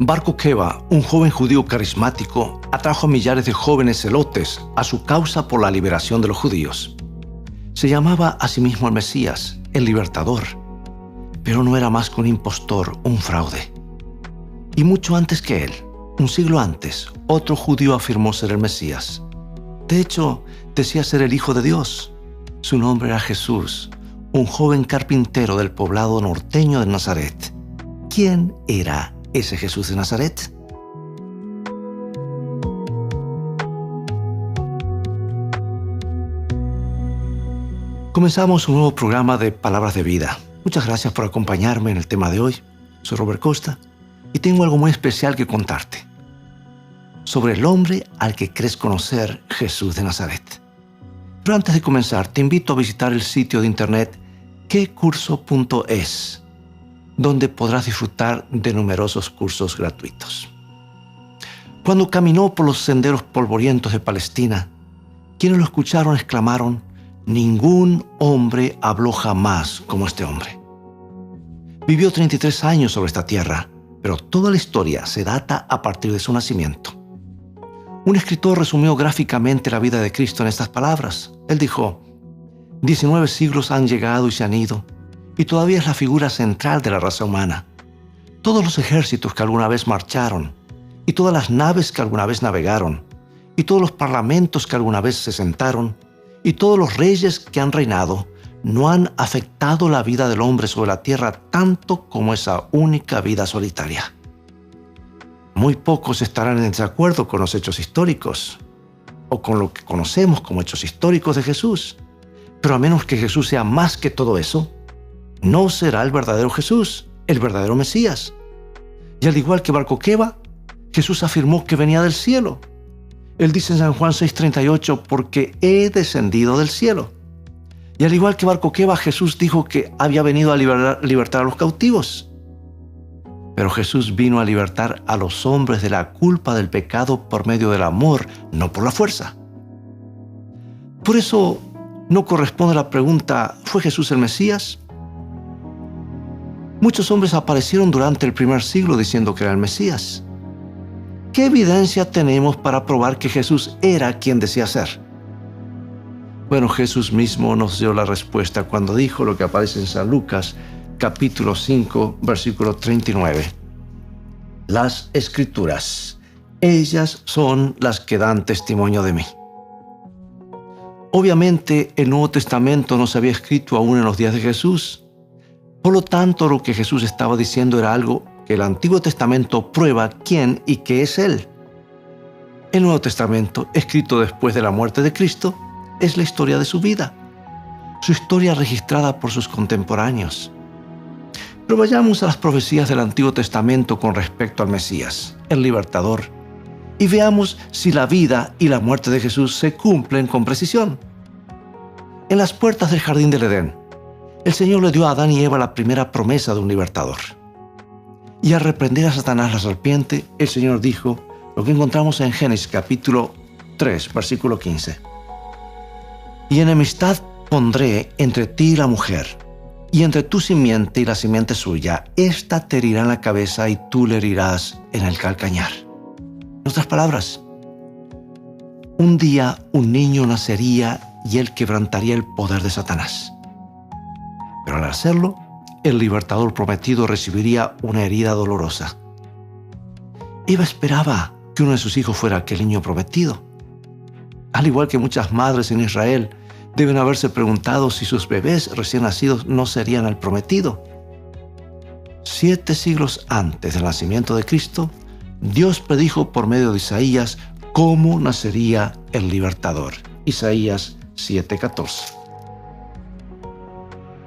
Bar Kokhba, un joven judío carismático, atrajo a millares de jóvenes celotes a su causa por la liberación de los judíos. Se llamaba a sí mismo el Mesías, el libertador, pero no era más que un impostor, un fraude. Y mucho antes que él, un siglo antes, otro judío afirmó ser el Mesías. De hecho, decía ser el Hijo de Dios. Su nombre era Jesús, un joven carpintero del poblado norteño de Nazaret. ¿Quién era ese Jesús de Nazaret? Comenzamos un nuevo programa de Palabras de Vida. Muchas gracias por acompañarme en el tema de hoy. Soy Robert Costa y tengo algo muy especial que contarte sobre el hombre al que crees conocer, Jesús de Nazaret. Pero antes de comenzar, te invito a visitar el sitio de internet quecurso.es, donde podrás disfrutar de numerosos cursos gratuitos. Cuando caminó por los senderos polvorientos de Palestina, quienes lo escucharon exclamaron: «Ningún hombre habló jamás como este hombre». Vivió 33 años sobre esta tierra, pero toda la historia se data a partir de su nacimiento. Un escritor resumió gráficamente la vida de Cristo en estas palabras. Él dijo: 19 siglos han llegado y se han ido, y todavía es la figura central de la raza humana. Todos los ejércitos que alguna vez marcharon, y todas las naves que alguna vez navegaron, y todos los parlamentos que alguna vez se sentaron, y todos los reyes que han reinado, no han afectado la vida del hombre sobre la tierra tanto como esa única vida solitaria. Muy pocos estarán en desacuerdo con los hechos históricos, o con lo que conocemos como hechos históricos de Jesús. Pero a menos que Jesús sea más que todo eso, no será el verdadero Jesús, el verdadero Mesías. Y al igual que Bar Kokhba, Jesús afirmó que venía del cielo. Él dice en San Juan 6:38, «Porque he descendido del cielo». Y al igual que Bar Kokhba, Jesús dijo que había venido a libertar a los cautivos. Pero Jesús vino a libertar a los hombres de la culpa del pecado por medio del amor, no por la fuerza. Por eso no corresponde la pregunta: ¿fue Jesús el Mesías? Muchos hombres aparecieron durante el primer siglo diciendo que era el Mesías. ¿Qué evidencia tenemos para probar que Jesús era quien decía ser? Bueno, Jesús mismo nos dio la respuesta cuando dijo lo que aparece en San Lucas, capítulo 5, versículo 39. Las Escrituras, ellas son las que dan testimonio de mí. Obviamente, el Nuevo Testamento no se había escrito aún en los días de Jesús. Por lo tanto, lo que Jesús estaba diciendo era algo que el Antiguo Testamento prueba quién y qué es Él. El Nuevo Testamento, escrito después de la muerte de Cristo, es la historia de su vida, su historia registrada por sus contemporáneos. Pero vayamos a las profecías del Antiguo Testamento con respecto al Mesías, el libertador, y veamos si la vida y la muerte de Jesús se cumplen con precisión. En las puertas del jardín del Edén, el Señor le dio a Adán y Eva la primera promesa de un libertador. Y al reprender a Satanás la serpiente, el Señor dijo lo que encontramos en Génesis capítulo 3, versículo 15. «Y enemistad pondré entre ti y la mujer, y entre tu simiente y la simiente suya. Ésta te herirá en la cabeza y tú le herirás en el calcañar». En otras palabras, un día un niño nacería y él quebrantaría el poder de Satanás. Pero al hacerlo, el libertador prometido recibiría una herida dolorosa. Eva esperaba que uno de sus hijos fuera aquel niño prometido. Al igual que muchas madres en Israel, deben haberse preguntado si sus bebés recién nacidos no serían el prometido. 7 siglos antes del nacimiento de Cristo, Dios predijo por medio de Isaías cómo nacería el libertador. Isaías 7:14.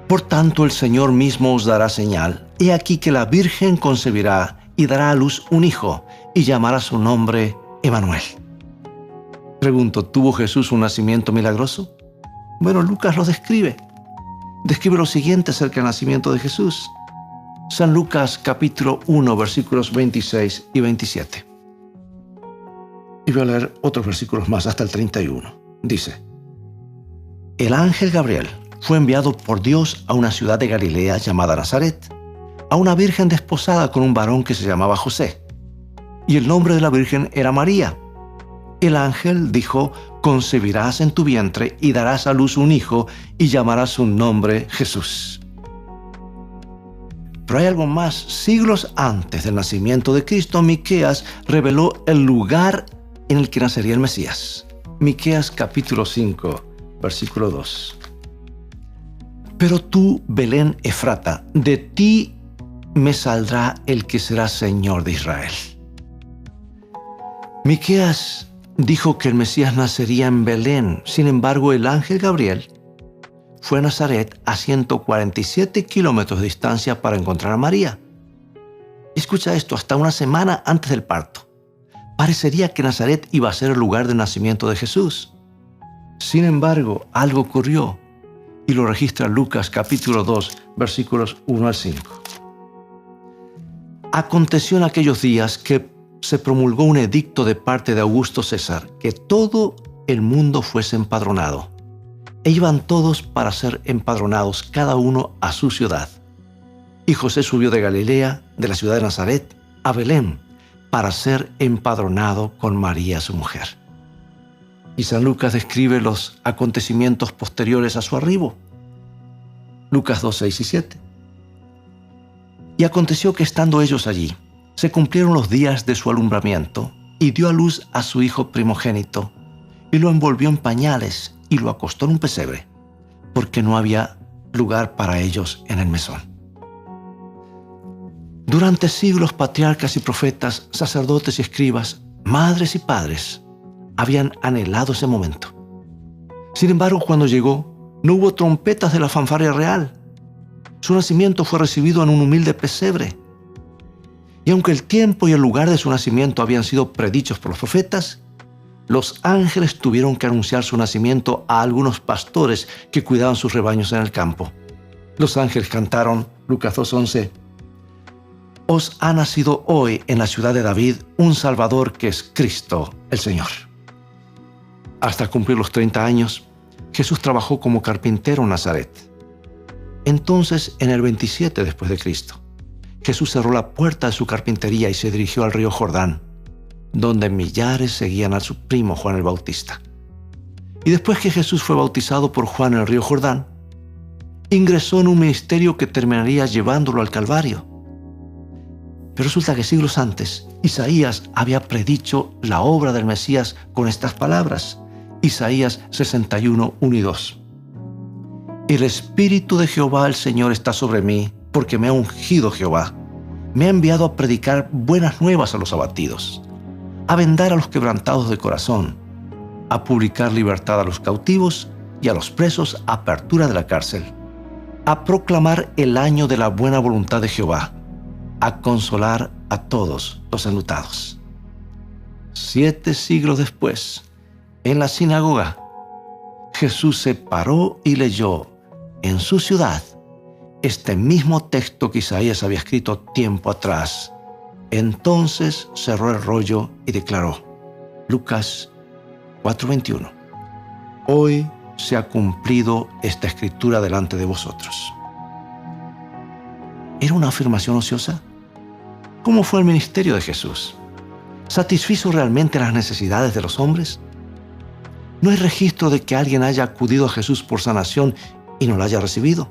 «Por tanto, el Señor mismo os dará señal. He aquí que la Virgen concebirá y dará a luz un hijo, y llamará su nombre Emmanuel». Pregunto, ¿tuvo Jesús un nacimiento milagroso? Bueno, Lucas lo describe. Describe lo siguiente acerca del nacimiento de Jesús. San Lucas capítulo 1, versículos 26 y 27. Y voy a leer otros versículos más hasta el 31. Dice: «El ángel Gabriel fue enviado por Dios a una ciudad de Galilea llamada Nazaret, a una virgen desposada con un varón que se llamaba José. y el nombre de la Virgen era María. El ángel dijo: concebirás en tu vientre y darás a luz un hijo y llamarás su nombre Jesús. Pero hay algo más. Siglos antes del nacimiento de Cristo, Miqueas reveló el lugar en el que nacería el Mesías. Miqueas capítulo 5, versículo 2. Pero tú, Belén Efrata, de ti me saldrá el que será Señor de Israel. Miqueas dijo que el Mesías nacería en Belén. Sin embargo, el ángel Gabriel fue a Nazaret, a 147 kilómetros de distancia, para encontrar a María. Escucha esto: hasta una semana antes del parto. Parecería que Nazaret iba a ser el lugar del nacimiento de Jesús. Sin embargo, algo ocurrió, y lo registra Lucas capítulo 2, versículos 1 al 5. Aconteció en aquellos días que se promulgó un edicto de parte de Augusto César, que todo el mundo fuese empadronado. E iban todos para ser empadronados, cada uno a su ciudad. Y José subió de Galilea, de la ciudad de Nazaret, a Belén, para ser empadronado con María, su mujer. Y San Lucas describe los acontecimientos posteriores a su arribo. Lucas 2, 6 y 7. Y aconteció que estando ellos allí, se cumplieron los días de su alumbramiento, y dio a luz a su hijo primogénito, y lo envolvió en pañales, y lo acostó en un pesebre, porque no había lugar para ellos en el mesón. Durante siglos, patriarcas y profetas, sacerdotes y escribas, madres y padres, habían anhelado ese momento. Sin embargo, cuando llegó, no hubo trompetas de la fanfarria real. Su nacimiento fue recibido en un humilde pesebre. Y aunque el tiempo y el lugar de su nacimiento habían sido predichos por los profetas, los ángeles tuvieron que anunciar su nacimiento a algunos pastores que cuidaban sus rebaños en el campo. Los ángeles cantaron, Lucas 2:11, os ha nacido hoy en la ciudad de David un Salvador, que es Cristo el Señor. Hasta cumplir los 30 años, Jesús trabajó como carpintero en Nazaret. Entonces, en el 27 después de Cristo, Jesús cerró la puerta de su carpintería y se dirigió al río Jordán, donde millares seguían a su primo Juan el Bautista. Y después que Jesús fue bautizado por Juan en el río Jordán, ingresó en un ministerio que terminaría llevándolo al Calvario. Pero resulta que siglos antes, Isaías había predicho la obra del Mesías con estas palabras. Isaías 61, 1 y 2. El Espíritu de Jehová el Señor está sobre mí, porque me ha ungido Jehová. Me ha enviado a predicar buenas nuevas a los abatidos, a vendar a los quebrantados de corazón, a publicar libertad a los cautivos y a los presos, apertura de la cárcel, a proclamar el año de la buena voluntad de Jehová, a consolar a todos los enlutados. 7 siglos después, en la sinagoga, Jesús se paró y leyó en su ciudad este mismo texto que Isaías había escrito tiempo atrás. Entonces cerró el rollo y declaró, Lucas 4:21, hoy se ha cumplido esta escritura delante de vosotros. ¿Era una afirmación ociosa? ¿Cómo fue el ministerio de Jesús? ¿Satisfizo realmente las necesidades de los hombres? No hay registro de que alguien haya acudido a Jesús por sanación y no la haya recibido.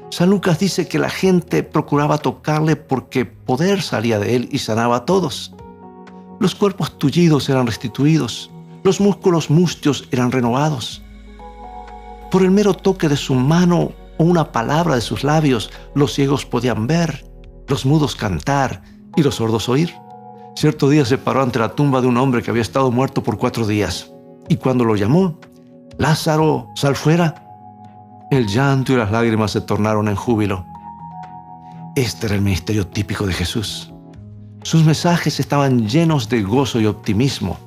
San Lucas dice que la gente procuraba tocarle porque poder salía de él y sanaba a todos. Los cuerpos tullidos eran restituidos, los músculos mustios eran renovados. Por el mero toque de su mano o una palabra de sus labios, los ciegos podían ver, los mudos cantar y los sordos oír. Cierto día se paró ante la tumba de un hombre que había estado muerto por 4 días, y cuando lo llamó, Lázaro, sal fuera, el llanto y las lágrimas se tornaron en júbilo. Este era el ministerio típico de Jesús. Sus mensajes estaban llenos de gozo y optimismo.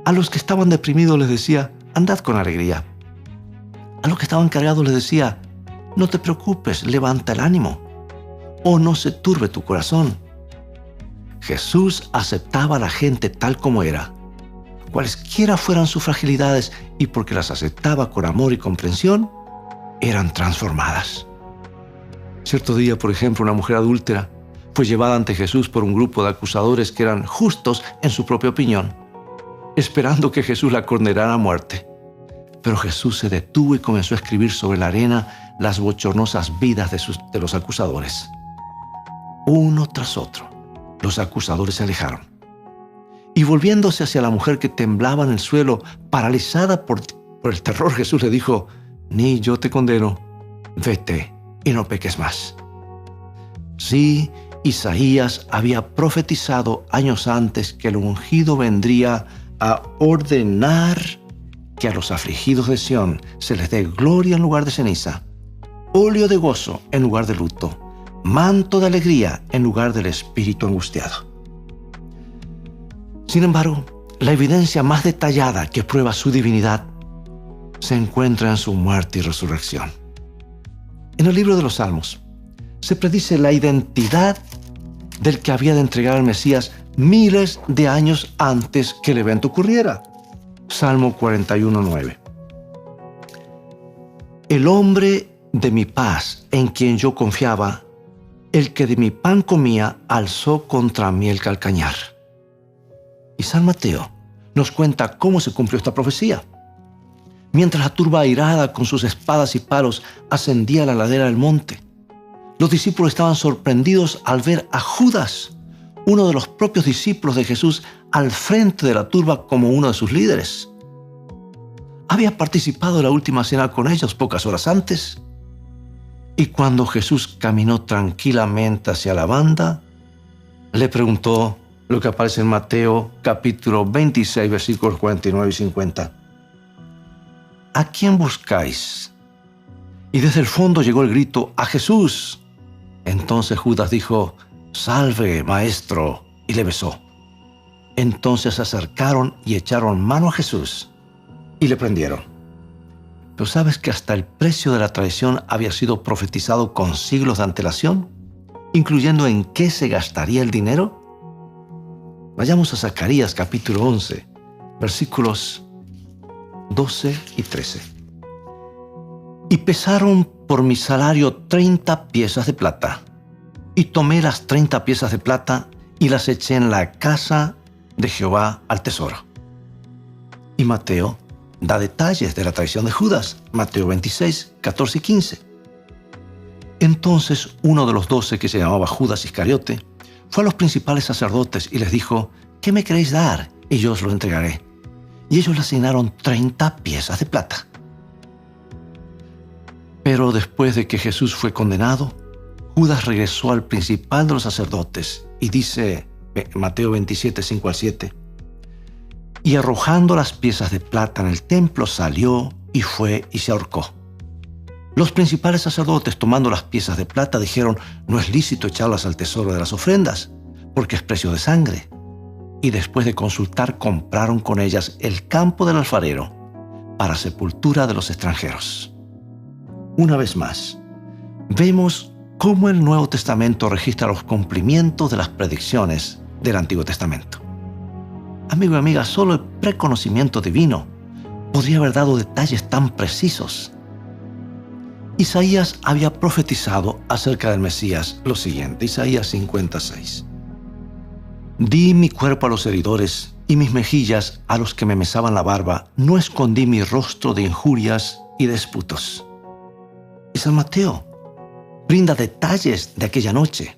A los que estaban deprimidos les decía, andad con alegría. A los que estaban cargados les decía, no te preocupes, levanta el ánimo, o no se turbe tu corazón. Jesús aceptaba a la gente tal como era, cualesquiera fueran sus fragilidades, y porque las aceptaba con amor y comprensión, eran transformadas. Cierto día, por ejemplo, una mujer adúltera fue llevada ante Jesús por un grupo de acusadores que eran justos en su propia opinión, esperando que Jesús la condenara a muerte. Pero Jesús se detuvo y comenzó a escribir sobre la arena las bochornosas vidas de los acusadores. Uno tras otro, los acusadores se alejaron. Y volviéndose hacia la mujer que temblaba en el suelo, paralizada por el terror, Jesús le dijo: «Ni yo te condeno, vete y no peques más». Sí, Isaías había profetizado años antes que el ungido vendría a ordenar que a los afligidos de Sión se les dé gloria en lugar de ceniza, óleo de gozo en lugar de luto, manto de alegría en lugar del espíritu angustiado. Sin embargo, la evidencia más detallada que prueba su divinidad se encuentra en su muerte y resurrección. En el libro de los Salmos se predice la identidad del que había de entregar al Mesías miles de años antes que el evento ocurriera. Salmo 41:9. El hombre de mi paz, en quien yo confiaba, el que de mi pan comía, alzó contra mí el calcañar. Y San Mateo nos cuenta cómo se cumplió esta profecía. Mientras la turba airada con sus espadas y palos ascendía a la ladera del monte, los discípulos estaban sorprendidos al ver a Judas, uno de los propios discípulos de Jesús, al frente de la turba como uno de sus líderes. Había participado en la última cena con ellos pocas horas antes. Y cuando Jesús caminó tranquilamente hacia la banda, le preguntó lo que aparece en Mateo capítulo 26, versículos 49 y 50. ¿A quién buscáis? Y desde el fondo llegó el grito: ¡A Jesús! Entonces Judas dijo: «Salve, maestro», y le besó. Entonces se acercaron y echaron mano a Jesús y le prendieron. ¿Pero sabes que hasta el precio de la traición había sido profetizado con siglos de antelación, incluyendo en qué se gastaría el dinero? Vayamos a Zacarías capítulo 11, versículos 12 y 13. «Y pesaron por mi salario 30 piezas de plata, y tomé las 30 piezas de plata y las eché en la casa de Jehová al tesoro». Y Mateo da detalles de la traición de Judas, Mateo 26, 14 y 15. Entonces uno de los 12, que se llamaba Judas Iscariote, fue a los principales sacerdotes y les dijo: «¿Qué me queréis dar? Y yo os lo entregaré». Y ellos le asignaron 30 piezas de plata. Pero después de que Jesús fue condenado, Judas regresó al principal de los sacerdotes y dice Mateo 27, 5 al 7, «Y arrojando las piezas de plata en el templo, salió y fue y se ahorcó». Los principales sacerdotes, tomando las piezas de plata, dijeron: «No es lícito echarlas al tesoro de las ofrendas, porque es precio de sangre». Y después de consultar, compraron con ellas el campo del alfarero para sepultura de los extranjeros. Una vez más, vemos cómo el Nuevo Testamento registra los cumplimientos de las predicciones del Antiguo Testamento. Amigo y amiga, solo el preconocimiento divino podría haber dado detalles tan precisos. Isaías había profetizado acerca del Mesías lo siguiente, Isaías 56. «Di mi cuerpo a los heridores y mis mejillas a los que me mesaban la barba. No escondí mi rostro de injurias y disputos». Y San Mateo brinda detalles de aquella noche.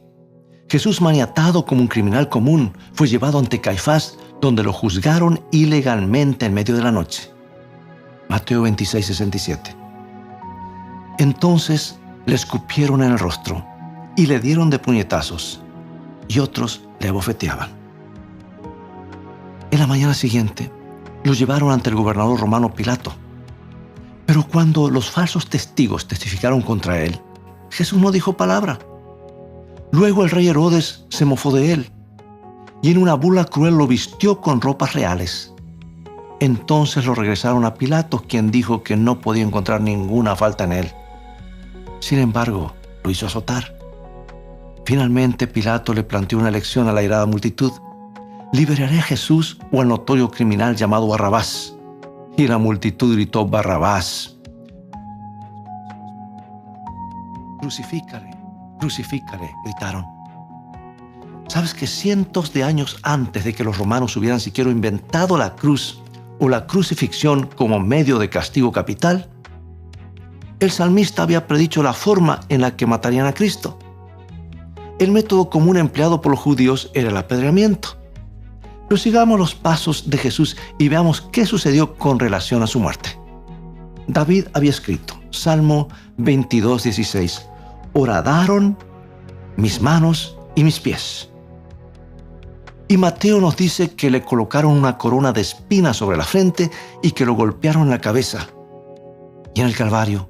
Jesús, maniatado como un criminal común, fue llevado ante Caifás, donde lo juzgaron ilegalmente en medio de la noche. Mateo 26, 67. Entonces le escupieron en el rostro y le dieron de puñetazos, y otros le abofeteaban. En la mañana siguiente lo llevaron ante el gobernador romano Pilato. Pero cuando los falsos testigos testificaron contra él, Jesús no dijo palabra. Luego el rey Herodes se mofó de él y en una burla cruel lo vistió con ropas reales. Entonces lo regresaron a Pilato, quien dijo que no podía encontrar ninguna falta en él. Sin embargo, lo hizo azotar. Finalmente Pilato le planteó una elección a la airada multitud: ¿liberaré a Jesús o al notorio criminal llamado Barrabás? Y la multitud gritó: «Barrabás». «Crucifícale, crucifícale», gritaron. ¿Sabes que cientos de años antes de que los romanos hubieran siquiera inventado la cruz o la crucifixión como medio de castigo capital, el salmista había predicho la forma en la que matarían a Cristo? El método común empleado por los judíos era el apedreamiento. Pero sigamos los pasos de Jesús y veamos qué sucedió con relación a su muerte. David había escrito, Salmo 22:16, «Horadaron mis manos y mis pies». Y Mateo nos dice que le colocaron una corona de espinas sobre la frente y que lo golpearon en la cabeza. Y en el Calvario,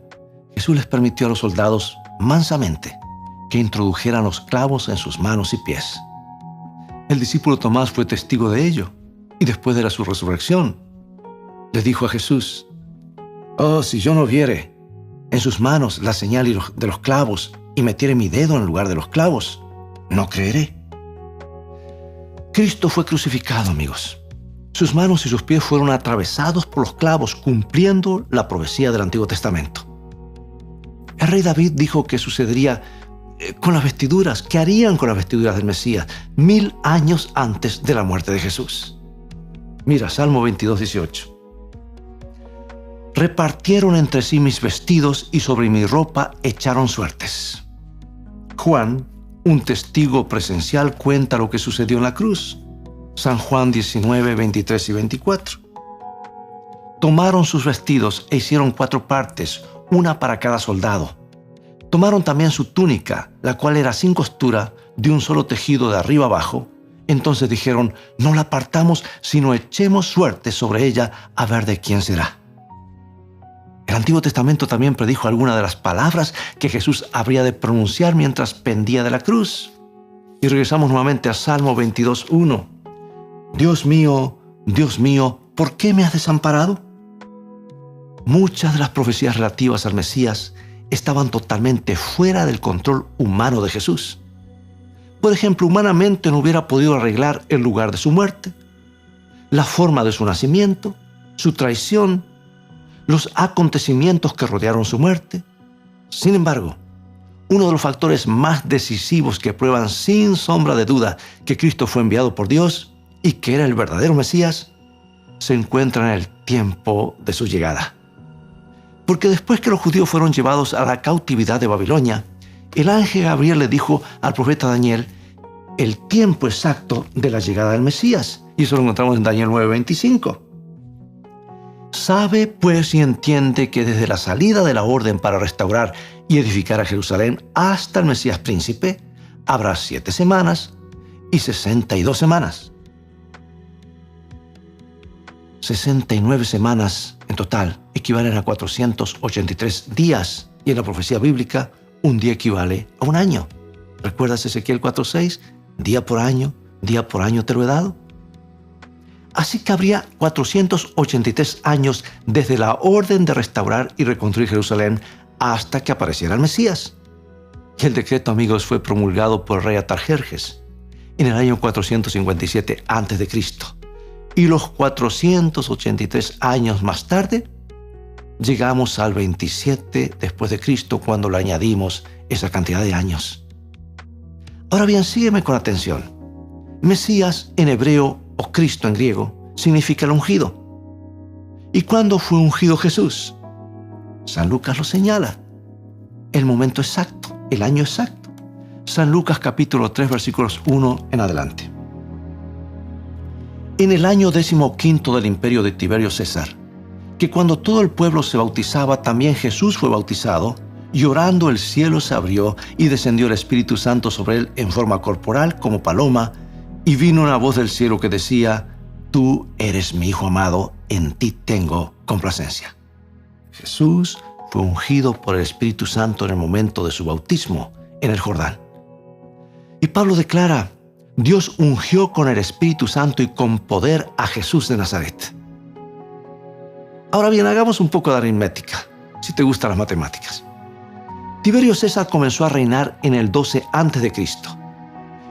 Jesús les permitió a los soldados mansamente que introdujeran los clavos en sus manos y pies. El discípulo Tomás fue testigo de ello, y después de su resurrección, le dijo a Jesús, «Oh, si yo no viere en sus manos la señal de los clavos y metiere mi dedo en el lugar de los clavos, no creeré». Cristo fue crucificado, amigos. Sus manos y sus pies fueron atravesados por los clavos, cumpliendo la profecía del Antiguo Testamento. El rey David dijo que sucedería con las vestiduras, que harían con las vestiduras del Mesías 1000 años antes de la muerte de Jesús. Mira, Salmo 22:18. «Repartieron entre sí mis vestidos y sobre mi ropa echaron suertes». Juan, un testigo presencial, cuenta lo que sucedió en la cruz. San Juan 19:23 y 24. «Tomaron sus vestidos e hicieron 4 partes, una para cada soldado. Tomaron también su túnica, la cual era sin costura, de un solo tejido de arriba abajo. Entonces dijeron, no la partamos, sino echemos suerte sobre ella a ver de quién será». El Antiguo Testamento también predijo algunas de las palabras que Jesús habría de pronunciar mientras pendía de la cruz. Y regresamos nuevamente a Salmo 22:1. Dios mío, ¿por qué me has desamparado? Muchas de las profecías relativas al Mesías estaban totalmente fuera del control humano de Jesús. Por ejemplo, humanamente no hubiera podido arreglar el lugar de su muerte, la forma de su nacimiento, su traición, los acontecimientos que rodearon su muerte. Sin embargo, uno de los factores más decisivos que prueban sin sombra de duda que Cristo fue enviado por Dios y que era el verdadero Mesías, se encuentra en el tiempo de su llegada. Porque después que los judíos fueron llevados a la cautividad de Babilonia, el ángel Gabriel le dijo al profeta Daniel el tiempo exacto de la llegada del Mesías. Y eso lo encontramos en Daniel 9:25. «Sabe pues y entiende que desde la salida de la orden para restaurar y edificar a Jerusalén hasta el Mesías príncipe, habrá 7 semanas y 62 semanas. 69 semanas en total equivalen a 483 días, y en la profecía bíblica, un día equivale a un año. ¿Recuerdas Ezequiel 4:6? Día por año te lo he dado. Así que habría 483 años desde la orden de restaurar y reconstruir Jerusalén hasta que apareciera el Mesías. Y el decreto, amigos, fue promulgado por el rey Artajerjes en el año 457 a.C. Y los 483 años más tarde, llegamos al 27 después de Cristo, cuando le añadimos esa cantidad de años. Ahora bien, sígueme con atención. Mesías en hebreo o Cristo en griego significa el ungido. ¿Y cuándo fue ungido Jesús? San Lucas lo señala. El momento exacto, el año exacto. San Lucas capítulo 3 versículos 1 en adelante. En el año 15 del imperio de Tiberio César, que cuando todo el pueblo se bautizaba, también Jesús fue bautizado, y orando el cielo se abrió y descendió el Espíritu Santo sobre él en forma corporal como paloma, y vino una voz del cielo que decía, tú eres mi Hijo amado, en ti tengo complacencia. Jesús fue ungido por el Espíritu Santo en el momento de su bautismo en el Jordán. Y Pablo declara, Dios ungió con el Espíritu Santo y con poder a Jesús de Nazaret. Ahora bien, hagamos un poco de aritmética, si te gustan las matemáticas. Tiberio César comenzó a reinar en el 12 a.C.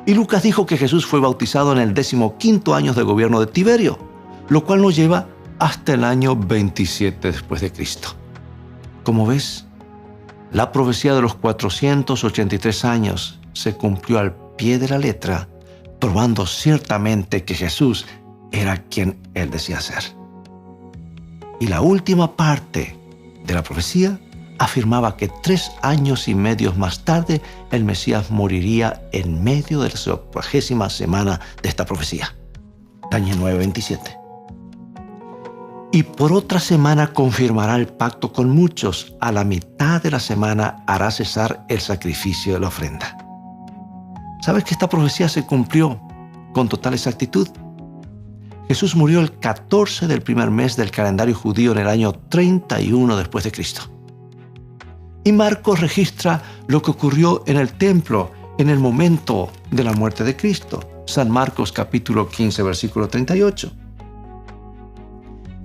Y Lucas dijo que Jesús fue bautizado en el 15º año de gobierno de Tiberio, lo cual nos lleva hasta el año 27 después de Cristo. Como ves, la profecía de los 483 años se cumplió al pie de la letra probando ciertamente que Jesús era quien él decía ser. Y la última parte de la profecía afirmaba que 3 años y medio más tarde el Mesías moriría en medio de la 70ª semana de esta profecía. Daniel 9:27. Y por otra semana confirmará el pacto con muchos. A la mitad de la semana hará cesar el sacrificio de la ofrenda. ¿Sabes que esta profecía se cumplió con total exactitud? Jesús murió el 14 del primer mes del calendario judío en el año 31 después de Cristo. Y Marcos registra lo que ocurrió en el templo en el momento de la muerte de Cristo. San Marcos capítulo 15, versículo 38.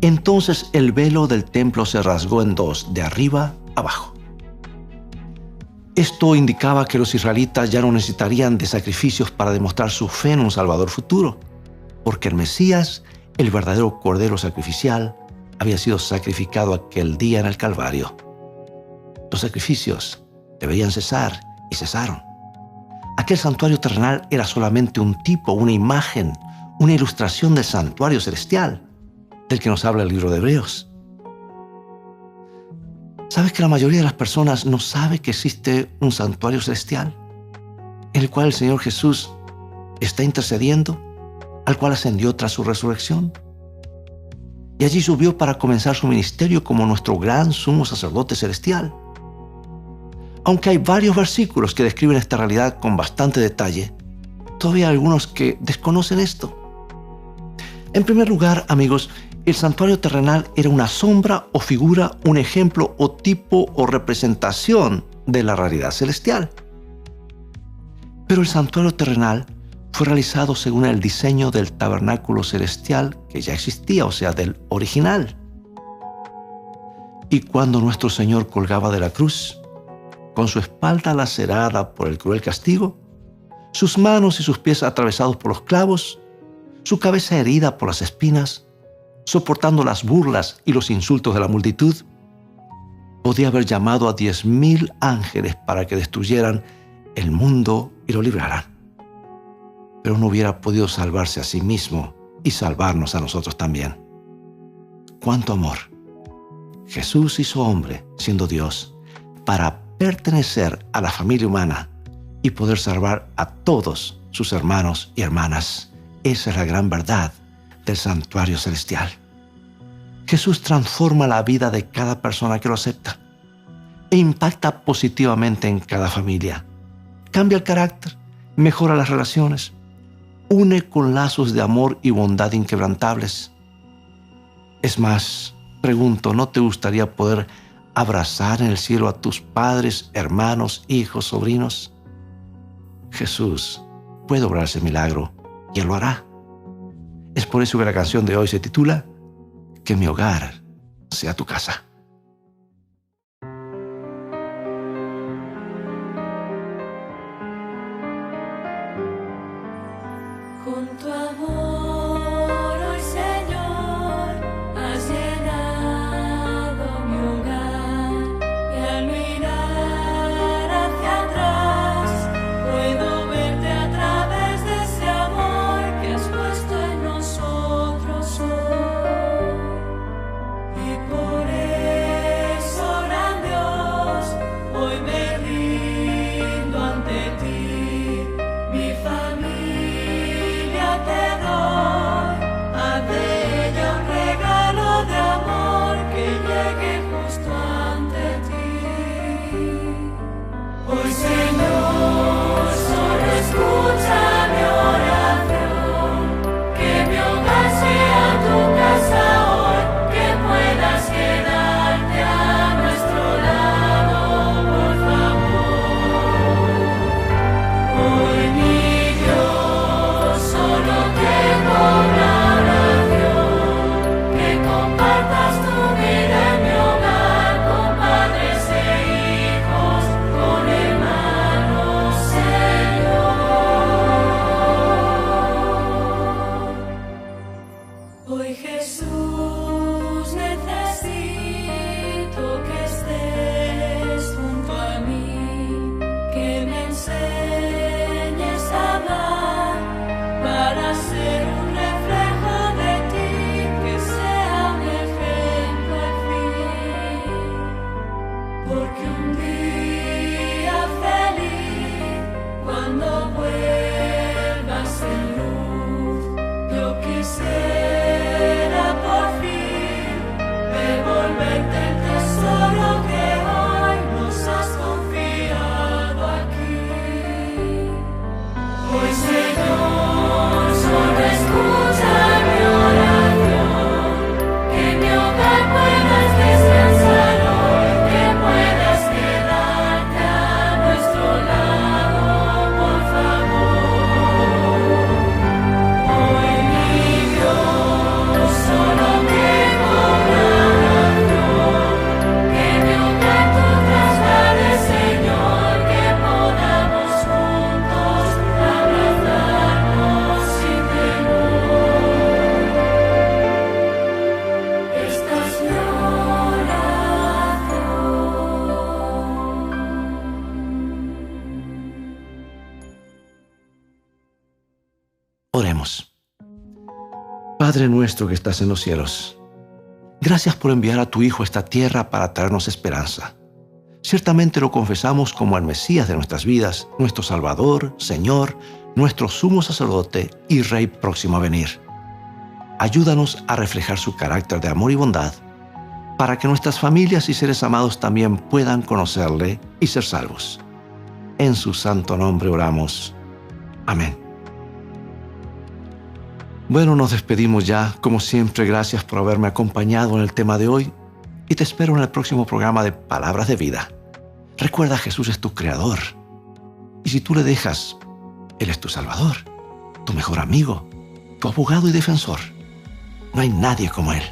Entonces el velo del templo se rasgó en 2, de arriba abajo. Esto indicaba que los israelitas ya no necesitarían de sacrificios para demostrar su fe en un Salvador futuro, porque el Mesías, el verdadero Cordero sacrificial, había sido sacrificado aquel día en el Calvario. Los sacrificios deberían cesar y cesaron. Aquel santuario terrenal era solamente un tipo, una imagen, una ilustración del santuario celestial, del que nos habla el libro de Hebreos. ¿Sabes que la mayoría de las personas no sabe que existe un santuario celestial en el cual el Señor Jesús está intercediendo, al cual ascendió tras su resurrección? Y allí subió para comenzar su ministerio como nuestro gran sumo sacerdote celestial. Aunque hay varios versículos que describen esta realidad con bastante detalle, todavía hay algunos que desconocen esto. En primer lugar, amigos, el santuario terrenal era una sombra o figura, un ejemplo o tipo o representación de la realidad celestial. Pero el santuario terrenal fue realizado según el diseño del tabernáculo celestial que ya existía, o sea, del original. Y cuando nuestro Señor colgaba de la cruz, con su espalda lacerada por el cruel castigo, sus manos y sus pies atravesados por los clavos, su cabeza herida por las espinas, soportando las burlas y los insultos de la multitud, podía haber llamado a 10,000 ángeles para que destruyeran el mundo y lo libraran. Pero no hubiera podido salvarse a sí mismo y salvarnos a nosotros también. ¡Cuánto amor! Jesús hizo hombre, siendo Dios, para pertenecer a la familia humana y poder salvar a todos sus hermanos y hermanas. Esa es la gran verdad del santuario celestial. Jesús transforma la vida de cada persona que lo acepta e impacta positivamente en cada familia. Cambia el carácter, mejora las relaciones, une con lazos de amor y bondad inquebrantables. Es más, pregunto, ¿no te gustaría poder abrazar en el cielo a tus padres, hermanos, hijos, sobrinos? Jesús puede obrar ese milagro y Él lo hará. Es por eso que la canción de hoy se titula Que mi hogar sea tu casa. Con tu amor, oh Señor, has llenado mi hogar, y al mirar hacia atrás puedo verte a través de ese amor que has puesto en nosotros hoy. Y por eso, gran Dios, hoy me rindo ante ti, mi familia te doy. Oremos. Padre nuestro que estás en los cielos, gracias por enviar a tu Hijo a esta tierra para traernos esperanza. Ciertamente lo confesamos como el Mesías de nuestras vidas, nuestro Salvador, Señor, nuestro sumo sacerdote y Rey próximo a venir. Ayúdanos a reflejar su carácter de amor y bondad, para que nuestras familias y seres amados también puedan conocerle y ser salvos. En su santo nombre oramos. Amén. Bueno, nos despedimos ya. Como siempre, gracias por haberme acompañado en el tema de hoy y te espero en el próximo programa de Palabras de Vida. Recuerda, Jesús es tu Creador. Y si tú le dejas, Él es tu Salvador, tu mejor amigo, tu abogado y defensor. No hay nadie como Él.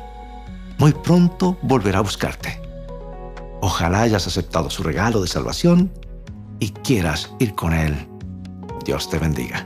Muy pronto volverá a buscarte. Ojalá hayas aceptado su regalo de salvación y quieras ir con Él. Dios te bendiga.